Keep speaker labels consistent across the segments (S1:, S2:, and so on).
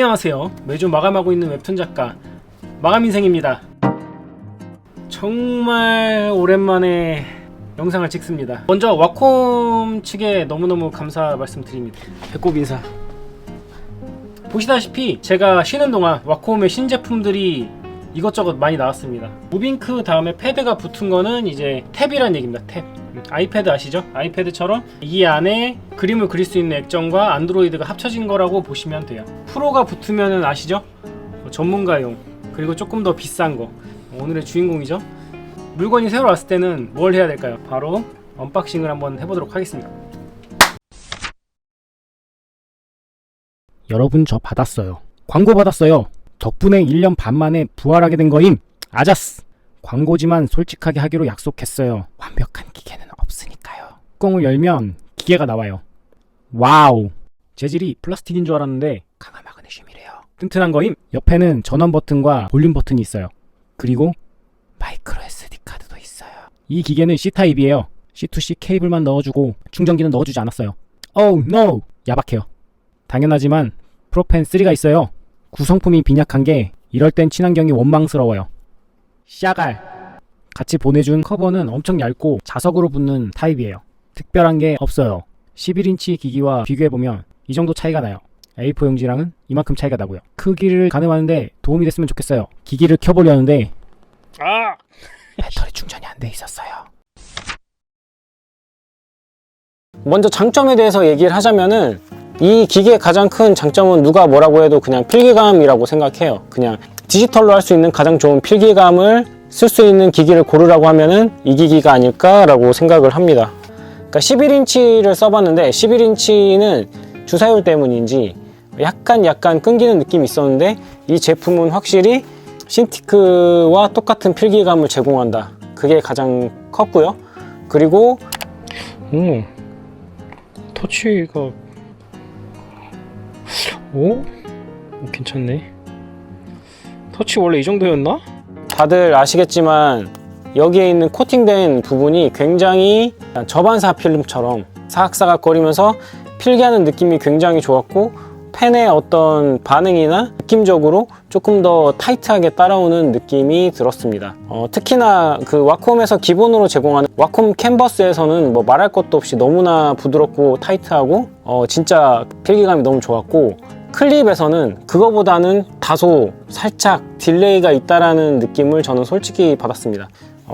S1: 안녕하세요. 매주 마감하고 있는 웹툰 작가 마감인생입니다. 정말 오랜만에 영상을 찍습니다. 먼저 와콤 측에 너무너무 감사 말씀드립니다. 배꼽 인사. 보시다시피 제가 쉬는 동안 와콤의 신제품들이 이것저것 많이 나왔습니다. 무빙크 다음에 패드가 붙은 거는 이제 탭이란 얘기입니다. 탭. 아이패드 아시죠? 아이패드처럼 이 안에 그림을 그릴 수 있는 액정과 안드로이드가 합쳐진 거라고 보시면 돼요. 프로가 붙으면 아시죠? 전문가용, 그리고 조금 더 비싼 거. 오늘의 주인공이죠. 물건이 새로 왔을 때는 뭘 해야 될까요? 바로 언박싱을 한번 해보도록 하겠습니다. 여러분, 저 받았어요. 광고 받았어요. 덕분에 1년 반 만에 부활하게 된 거임. 아자스! 광고지만 솔직하게 하기로 약속했어요. 완벽한 기계는 없으니까요. 뚜껑을 열면 기계가 나와요. 와우! 재질이 플라스틱인 줄 알았는데 강화 마그네슘이래요. 튼튼한 거임. 옆에는 전원 버튼과 볼륨 버튼이 있어요. 그리고 마이크로 SD 카드도 있어요. 이 기계는 C타입이에요. C2C 케이블만 넣어주고 충전기는 넣어주지 않았어요. Oh no! 야박해요. 당연하지만 프로펜 3가 있어요. 구성품이 빈약한 게 이럴 땐 친환경이 원망스러워요. 샤갈! 같이 보내준 커버는 엄청 얇고 자석으로 붙는 타입이에요. 특별한 게 없어요. 11인치 기기와 비교해보면 이 정도 차이가 나요. A4 용지랑은 이만큼 차이가 나고요. 크기를 가늠하는데 도움이 됐으면 좋겠어요. 기기를 켜보려는데 배터리 충전이 안 돼 있었어요. 먼저 장점에 대해서 얘기를 하자면은 이 기계의 가장 큰 장점은 누가 뭐라고 해도 그냥 필기감이라고 생각해요. 그냥 디지털로 할 수 있는 가장 좋은 필기감을 쓸 수 있는 기기를 고르라고 하면은 이 기기가 아닐까라고 생각을 합니다. 그러니까 11인치를 써봤는데 11인치는 주사율 때문인지 약간 끊기는 느낌이 있었는데 이 제품은 확실히 신티크와 똑같은 필기감을 제공한다. 그게 가장 컸고요. 그리고 터치가 괜찮네. 터치 원래 이 정도였나? 다들 아시겠지만 여기에 있는 코팅된 부분이 굉장히 저반사 필름처럼 사각사각거리면서 필기하는 느낌이 굉장히 좋았고 펜의 어떤 반응이나 느낌적으로 조금 더 타이트하게 따라오는 느낌이 들었습니다. 특히나 그 와콤에서 기본으로 제공하는 와콤 캔버스에서는 뭐 말할 것도 없이 너무나 부드럽고 타이트하고 진짜 필기감이 너무 좋았고 클립에서는 그거보다는 다소 살짝 딜레이가 있다라는 느낌을 저는 솔직히 받았습니다.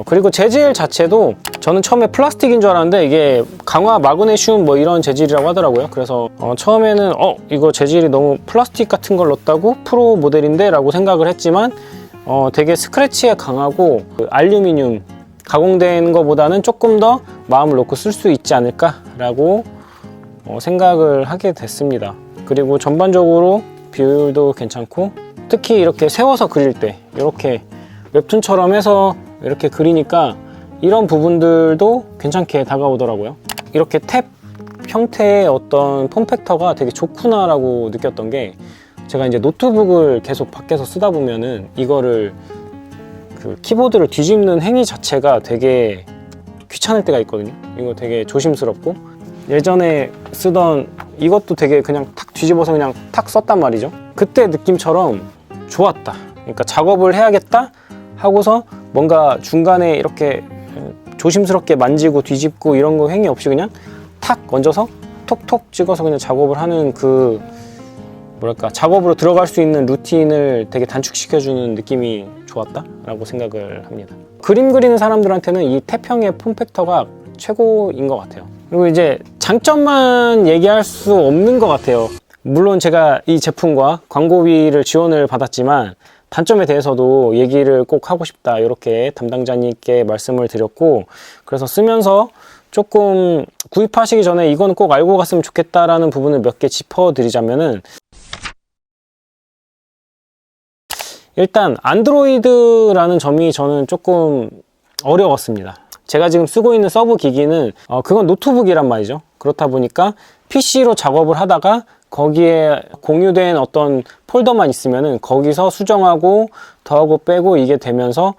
S1: 그리고 재질 자체도 저는 처음에 플라스틱인 줄 알았는데 이게 강화 마그네슘 뭐 이런 재질이라고 하더라고요. 그래서 처음에는 이거 재질이 너무 플라스틱 같은 걸 넣었다고? 프로 모델인데? 라고 생각을 했지만 되게 스크래치에 강하고 그 알루미늄 가공된 거보다는 조금 더 마음을 놓고 쓸 수 있지 않을까? 라고 생각을 하게 됐습니다. 그리고 전반적으로 비율도 괜찮고 특히 이렇게 세워서 그릴 때 이렇게 웹툰처럼 해서 이렇게 그리니까 이런 부분들도 괜찮게 다가오더라고요. 이렇게 탭 형태의 어떤 폼팩터가 되게 좋구나 라고 느꼈던 게 제가 이제 노트북을 계속 밖에서 쓰다 보면은 이거를 그 키보드를 뒤집는 행위 자체가 되게 귀찮을 때가 있거든요. 이거 되게 조심스럽고 예전에 쓰던 이것도 되게 그냥 탁 뒤집어서 그냥 탁 썼단 말이죠. 그때 느낌처럼 좋았다. 그러니까 작업을 해야겠다 하고서 뭔가 중간에 이렇게 조심스럽게 만지고 뒤집고 이런 거 행위 없이 그냥 탁 얹어서 톡톡 찍어서 그냥 작업을 하는 그 뭐랄까 작업으로 들어갈 수 있는 루틴을 되게 단축시켜주는 느낌이 좋았다 라고 생각을 합니다. 그림 그리는 사람들한테는 이 탭형의 폼팩터가 최고인 것 같아요. 그리고 이제 장점만 얘기할 수 없는 것 같아요. 물론 제가 이 제품과 광고비를 지원을 받았지만 단점에 대해서도 얘기를 꼭 하고 싶다 이렇게 담당자님께 말씀을 드렸고 그래서 쓰면서 조금 구입하시기 전에 이거는 꼭 알고 갔으면 좋겠다라는 부분을 몇 개 짚어드리자면은 일단 안드로이드라는 점이 저는 조금 어려웠습니다. 제가 지금 쓰고 있는 서브 기기는 그건 노트북이란 말이죠. 그렇다 보니까 PC로 작업을 하다가 거기에 공유된 어떤 폴더만 있으면은 거기서 수정하고 더하고 빼고 이게 되면서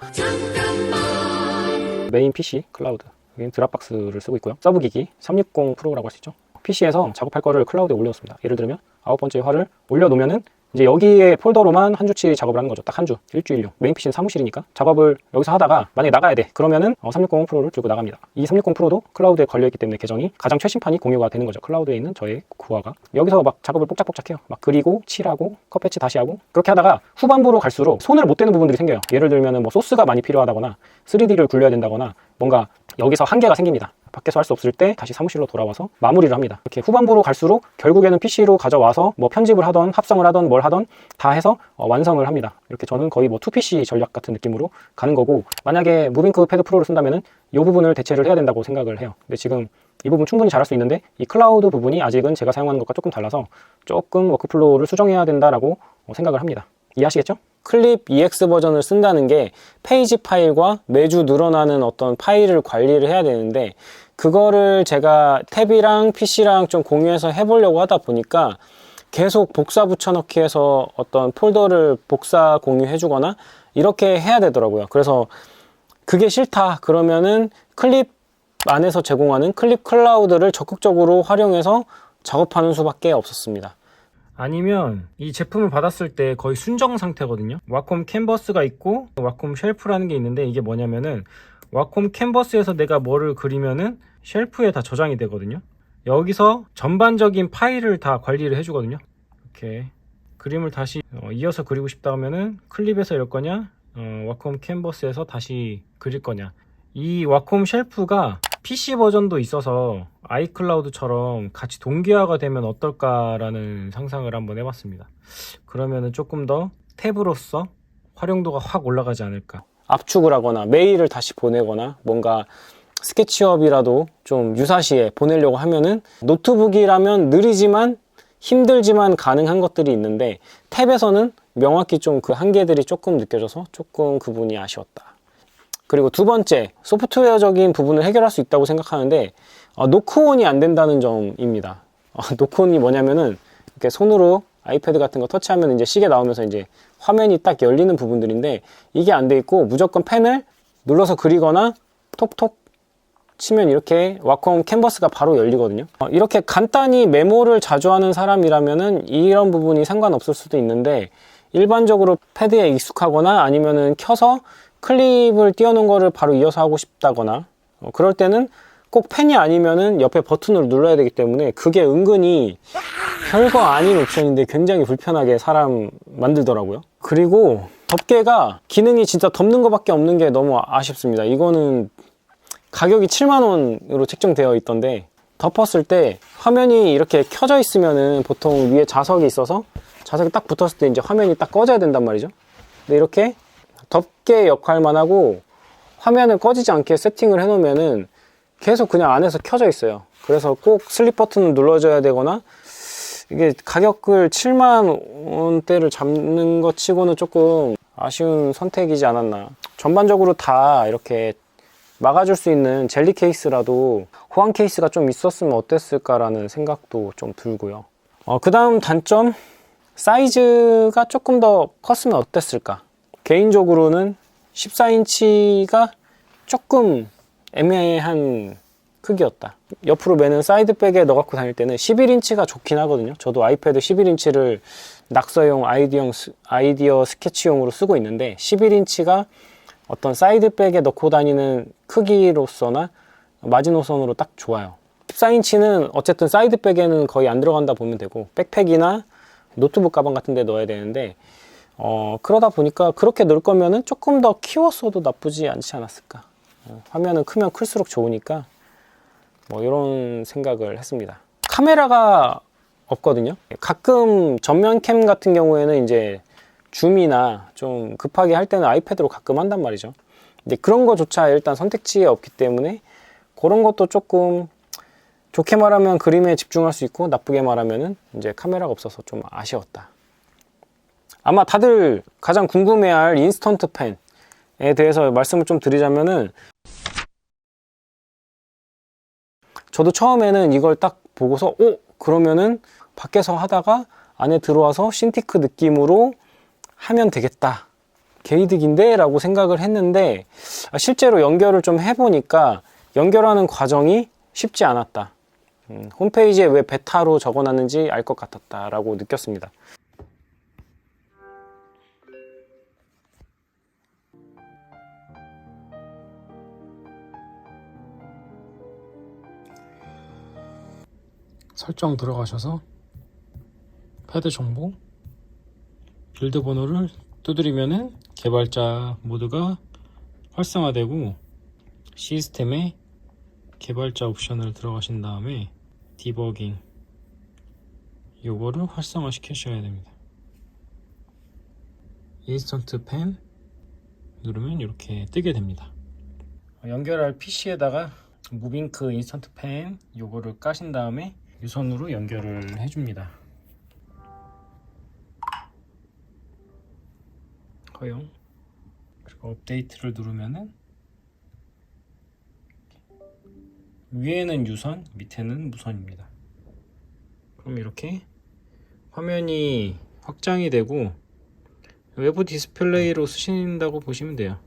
S1: 메인 PC 클라우드 여기는 드랍박스를 쓰고 있고요. 서브 기기 360 프로라고 할 수 있죠. PC에서 작업할 거를 클라우드에 올려놓습니다. 예를 들면 9번째 화를 올려놓으면은 이제 여기에 폴더로만 한 주치 작업을 하는 거죠. 딱 한 주, 일주일용. 메인 PC는 사무실이니까 작업을 여기서 하다가 만약에 나가야 돼. 그러면은 360 프로를 들고 나갑니다. 이 360 프로도 클라우드에 걸려있기 때문에 계정이 가장 최신판이 공유가 되는 거죠. 클라우드에 있는 저의 구화가. 여기서 막 작업을 뽁짝뽁짝 해요. 막 그리고 칠하고 컷 패치 다시 하고 그렇게 하다가 후반부로 갈수록 손을 못 대는 부분들이 생겨요. 예를 들면은 뭐 소스가 많이 필요하다거나 3D를 굴려야 된다거나 뭔가 여기서 한계가 생깁니다. 밖에서 할 수 없을 때 다시 사무실로 돌아와서 마무리를 합니다. 이렇게 후반부로 갈수록 결국에는 PC로 가져와서 뭐 편집을 하던 합성을 하던 뭘 하던 다 해서 완성을 합니다. 이렇게 저는 거의 뭐 2PC 전략 같은 느낌으로 가는 거고, 만약에 무빙크 패드 프로를 쓴다면은 이 부분을 대체를 해야 된다고 생각을 해요. 근데 지금 이 부분 충분히 잘할 수 있는데 이 클라우드 부분이 아직은 제가 사용하는 것과 조금 달라서 조금 워크플로우를 수정해야 된다라고 생각을 합니다. 이해하시겠죠? 클립 EX 버전을 쓴다는 게 페이지 파일과 매주 늘어나는 어떤 파일을 관리를 해야 되는데, 그거를 제가 탭이랑 PC랑 좀 공유해서 해보려고 하다 보니까 계속 복사 붙여넣기 해서 어떤 폴더를 복사 공유해 주거나 이렇게 해야 되더라고요. 그래서 그게 싫다 그러면은 클립 안에서 제공하는 클립 클라우드를 적극적으로 활용해서 작업하는 수밖에 없었습니다. 아니면 이 제품을 받았을 때 거의 순정 상태거든요. 와콤 캔버스가 있고 와콤 쉘프라는 게 있는데, 이게 뭐냐면은 와콤 캔버스에서 내가 뭐를 그리면은 쉘프에 다 저장이 되거든요. 여기서 전반적인 파일을 다 관리를 해주거든요. 이렇게 그림을 다시 이어서 그리고 싶다 하면은 클립에서 열 거냐, 와콤 캔버스에서 다시 그릴 거냐. 이 와콤 쉘프가 PC 버전도 있어서 아이클라우드처럼 같이 동기화가 되면 어떨까라는 상상을 한번 해봤습니다. 그러면은 조금 더 탭으로서 활용도가 확 올라가지 않을까. 압축을 하거나 메일을 다시 보내거나 뭔가 스케치업이라도 좀 유사시에 보내려고 하면은 노트북이라면 느리지만 힘들지만 가능한 것들이 있는데, 탭에서는 명확히 좀 그 한계들이 조금 느껴져서 조금 그 부분이 아쉬웠다. 그리고 두 번째, 소프트웨어적인 부분을 해결할 수 있다고 생각하는데 노크온이 안 된다는 점입니다. 노크온이 뭐냐면은 이렇게 손으로 아이패드 같은 거 터치하면 이제 시계 나오면서 이제 화면이 딱 열리는 부분들인데, 이게 안 돼 있고 무조건 펜을 눌러서 그리거나 톡톡 치면 이렇게 와콤 캔버스가 바로 열리거든요. 이렇게 간단히 메모를 자주 하는 사람이라면은 이런 부분이 상관없을 수도 있는데, 일반적으로 패드에 익숙하거나 아니면은 켜서 클립을 띄워놓은 거를 바로 이어서 하고 싶다거나 그럴 때는 꼭 펜이 아니면은 옆에 버튼을 눌러야 되기 때문에 그게 은근히 별거 아닌 옵션인데 굉장히 불편하게 사람 만들더라고요. 그리고 덮개가 기능이 진짜 덮는 것밖에 없는 게 너무 아쉽습니다. 이거는 가격이 7만원으로 책정되어 있던데, 덮었을 때 화면이 이렇게 켜져 있으면은 보통 위에 자석이 있어서 자석이 딱 붙었을 때 이제 화면이 딱 꺼져야 된단 말이죠. 근데 이렇게 덮개 역할만 하고 화면을 꺼지지 않게 세팅을 해 놓으면은 계속 그냥 안에서 켜져 있어요. 그래서 꼭 슬립 버튼을 눌러줘야 되거나, 이게 가격을 7만원대를 잡는 것 치고는 조금 아쉬운 선택이지 않았나. 전반적으로 다 이렇게 막아줄 수 있는 젤리 케이스라도 호환 케이스가 좀 있었으면 어땠을까라는 생각도 좀 들고요. 그 다음 단점, 사이즈가 조금 더 컸으면 어땠을까. 개인적으로는 14인치가 조금 애매한 크기였다. 옆으로 매는 사이드백에 넣어갖고 다닐 때는 11인치가 좋긴 하거든요. 저도 아이패드 11인치를 낙서용 아이디어 스케치용으로 쓰고 있는데, 11인치가 어떤 사이드백에 넣고 다니는 크기로서나 마지노선으로 딱 좋아요. 14인치는 어쨌든 사이드백에는 거의 안 들어간다 보면 되고, 백팩이나 노트북 가방 같은 데 넣어야 되는데, 그러다 보니까 그렇게 넣을 거면은 조금 더 키웠어도 나쁘지 않지 않았을까. 화면은 크면 클수록 좋으니까 뭐 이런 생각을 했습니다. 카메라가 없거든요. 가끔 전면 캠 같은 경우에는 이제 줌이나 좀 급하게 할 때는 아이패드로 가끔 한단 말이죠. 근데 그런 거조차 일단 선택지에 없기 때문에 그런 것도 조금, 좋게 말하면 그림에 집중할 수 있고 나쁘게 말하면은 이제 카메라가 없어서 좀 아쉬웠다. 아마 다들 가장 궁금해할 인스턴트 펜에 대해서 말씀을 좀 드리자면은, 저도 처음에는 이걸 딱 보고서 그러면은 밖에서 하다가 안에 들어와서 신티크 느낌으로 하면 되겠다, 개이득인데 라고 생각을 했는데, 실제로 연결을 좀 해보니까 연결하는 과정이 쉽지 않았다. 홈페이지에 왜 베타로 적어놨는지 알 것 같았다 라고 느꼈습니다. 설정 들어가셔서 패드 정보, 빌드 번호를 두드리면은 개발자 모드가 활성화되고 시스템에 개발자 옵션을 들어가신 다음에 디버깅 요거를 활성화 시키셔야 됩니다. 인스턴트 펜 누르면 이렇게 뜨게 됩니다. 연결할 PC에다가 무빙크 인스턴트 펜 요거를 까신 다음에 유선으로 연결을 해줍니다. 허용. 그리고 업데이트를 누르면은 위에는 유선, 밑에는 무선입니다. 그럼 이렇게 화면이 확장이 되고 외부 디스플레이로 쓰신다고 보시면 돼요.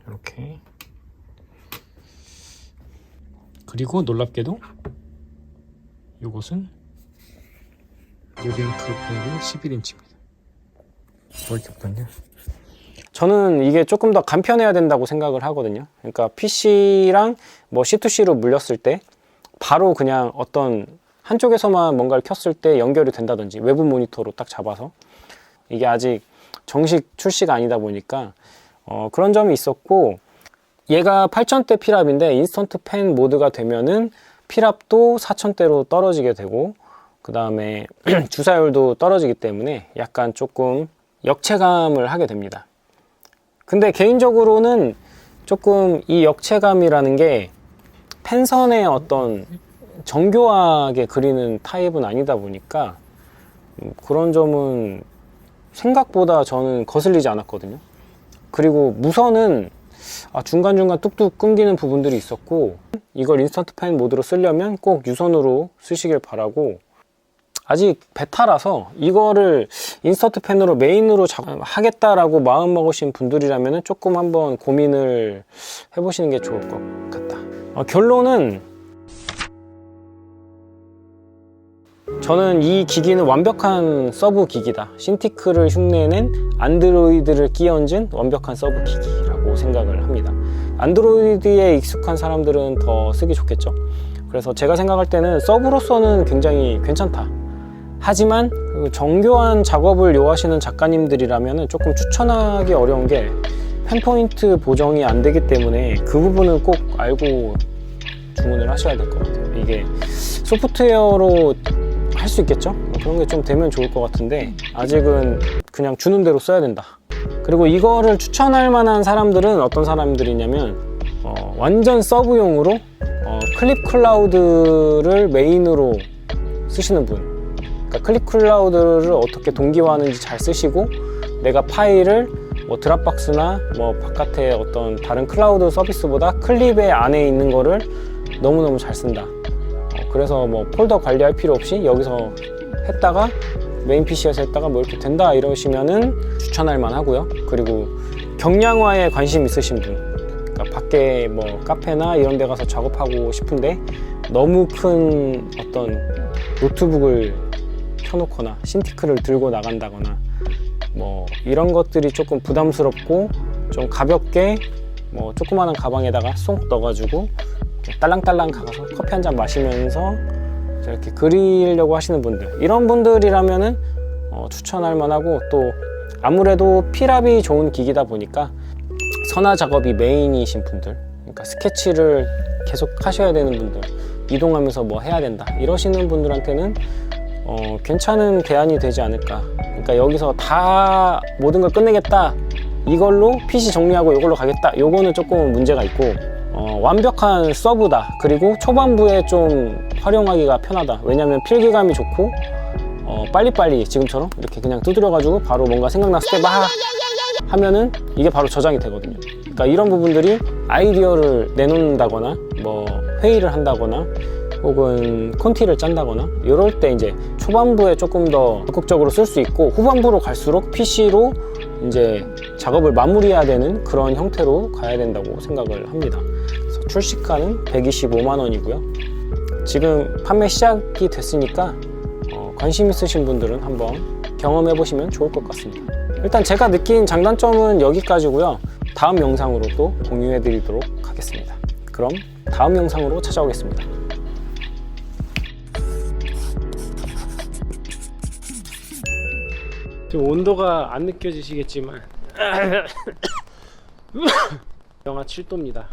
S1: 이렇게. 그리고 놀랍게도 이것은 무빙크 펜은 11인치입니다. 뭐 이렇게 없군요. 저는 이게 조금 더 간편해야 된다고 생각을 하거든요. 그러니까 PC랑 뭐 C2C로 물렸을 때 바로 그냥 어떤 한쪽에서만 뭔가를 켰을 때 연결이 된다든지 외부 모니터로 딱 잡아서 이게 아직 정식 출시가 아니다 보니까 그런 점이 있었고, 얘가 8000대 필압인데 인스턴트 펜 모드가 되면은 필압도 4000대로 떨어지게 되고 그 다음에 주사율도 떨어지기 때문에 약간 조금 역체감을 하게 됩니다. 근데 개인적으로는 조금 이 역체감이라는 게 펜선의 어떤 정교하게 그리는 타입은 아니다 보니까 그런 점은 생각보다 저는 거슬리지 않았거든요. 그리고 무선은 중간중간 뚝뚝 끊기는 부분들이 있었고, 이걸 인스턴트 펜 모드로 쓰려면 꼭 유선으로 쓰시길 바라고, 아직 베타라서 이거를 인스턴트 펜으로 메인으로 하겠다라고 마음 먹으신 분들이라면 조금 한번 고민을 해보시는 게 좋을 것 같다. 결론은 저는 이 기기는 완벽한 서브 기기다. 신티크를 흉내낸 안드로이드를 끼얹은 완벽한 서브 기기라고 생각을 합니다. 안드로이드에 익숙한 사람들은 더 쓰기 좋겠죠. 그래서 제가 생각할 때는 서브로서는 굉장히 괜찮다. 하지만 정교한 작업을 요하시는 작가님들이라면 조금 추천하기 어려운 게 펜포인트 보정이 안 되기 때문에 그 부분은 꼭 알고 주문을 하셔야 될 것 같아요. 이게 소프트웨어로 할 수 있겠죠? 그런 게 좀 되면 좋을 것 같은데 아직은 그냥 주는 대로 써야 된다. 그리고 이거를 추천할 만한 사람들은 어떤 사람들이냐면 완전 서브용으로 클립 클라우드를 메인으로 쓰시는 분, 그러니까 클립 클라우드를 어떻게 동기화하는지 잘 쓰시고 내가 파일을 뭐 드랍박스나 뭐 바깥에 어떤 다른 클라우드 서비스보다 클립의 안에 있는 거를 너무너무 잘 쓴다. 그래서 뭐 폴더 관리할 필요 없이 여기서 했다가 메인 PC에서 했다가 뭐 이렇게 된다 이러시면은 추천할 만하고요. 그리고 경량화에 관심 있으신 분, 그러니까 밖에 뭐 카페나 이런 데 가서 작업하고 싶은데 너무 큰 어떤 노트북을 켜놓거나 신티크를 들고 나간다거나 뭐 이런 것들이 조금 부담스럽고 좀 가볍게 뭐 조그마한 가방에다가 쏙 넣어가지고 딸랑딸랑 가서 커피 한 잔 마시면서 이렇게 그리려고 하시는 분들, 이런 분들이라면은 추천할 만하고, 또 아무래도 필압이 좋은 기기다 보니까 선화 작업이 메인이신 분들, 그러니까 스케치를 계속 하셔야 되는 분들, 이동하면서 뭐 해야 된다 이러시는 분들한테는 괜찮은 대안이 되지 않을까. 그러니까 여기서 다 모든 걸 끝내겠다, 이걸로 PC 정리하고 이걸로 가겠다, 요거는 조금 문제가 있고, 완벽한 서브다. 그리고 초반부에 좀 활용하기가 편하다. 왜냐면 필기감이 좋고 빨리빨리 지금처럼 이렇게 그냥 두드려 가지고 바로 뭔가 생각났을 때 막 하면은 이게 바로 저장이 되거든요. 그러니까 이런 부분들이 아이디어를 내놓는다거나 뭐 회의를 한다거나 혹은 콘티를 짠다거나 이럴 때 이제 초반부에 조금 더 적극적으로 쓸 수 있고, 후반부로 갈수록 PC로 이제 작업을 마무리해야 되는 그런 형태로 가야 된다고 생각을 합니다. 그래서 출시가는 125만 원이고요. 지금 판매 시작이 됐으니까 관심 있으신 분들은 한번 경험해 보시면 좋을 것 같습니다. 일단 제가 느낀 장단점은 여기까지고요. 다음 영상으로 또 공유해 드리도록 하겠습니다. 그럼 다음 영상으로 찾아오겠습니다. 지금 온도가 안 느껴지시겠지만 영하 7도입니다.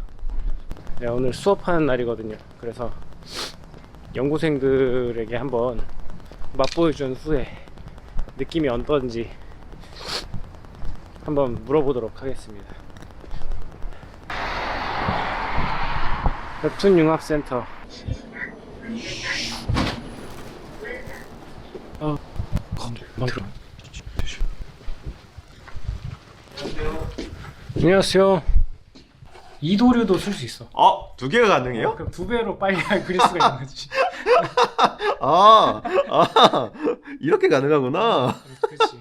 S1: 네, 오늘 수업하는 날이거든요. 그래서 연구생들에게 한번 맛보여준 후에 느낌이 어떤지 한번 물어보도록 하겠습니다. 웹툰융합센터. 안녕하세요. 이도류도 쓸 수 있어.
S2: 두 개가 가능해요?
S1: 그럼 두 배로 빨리 그릴 수가 있는 거지.
S2: 이렇게 가능하구나.
S1: 그렇지.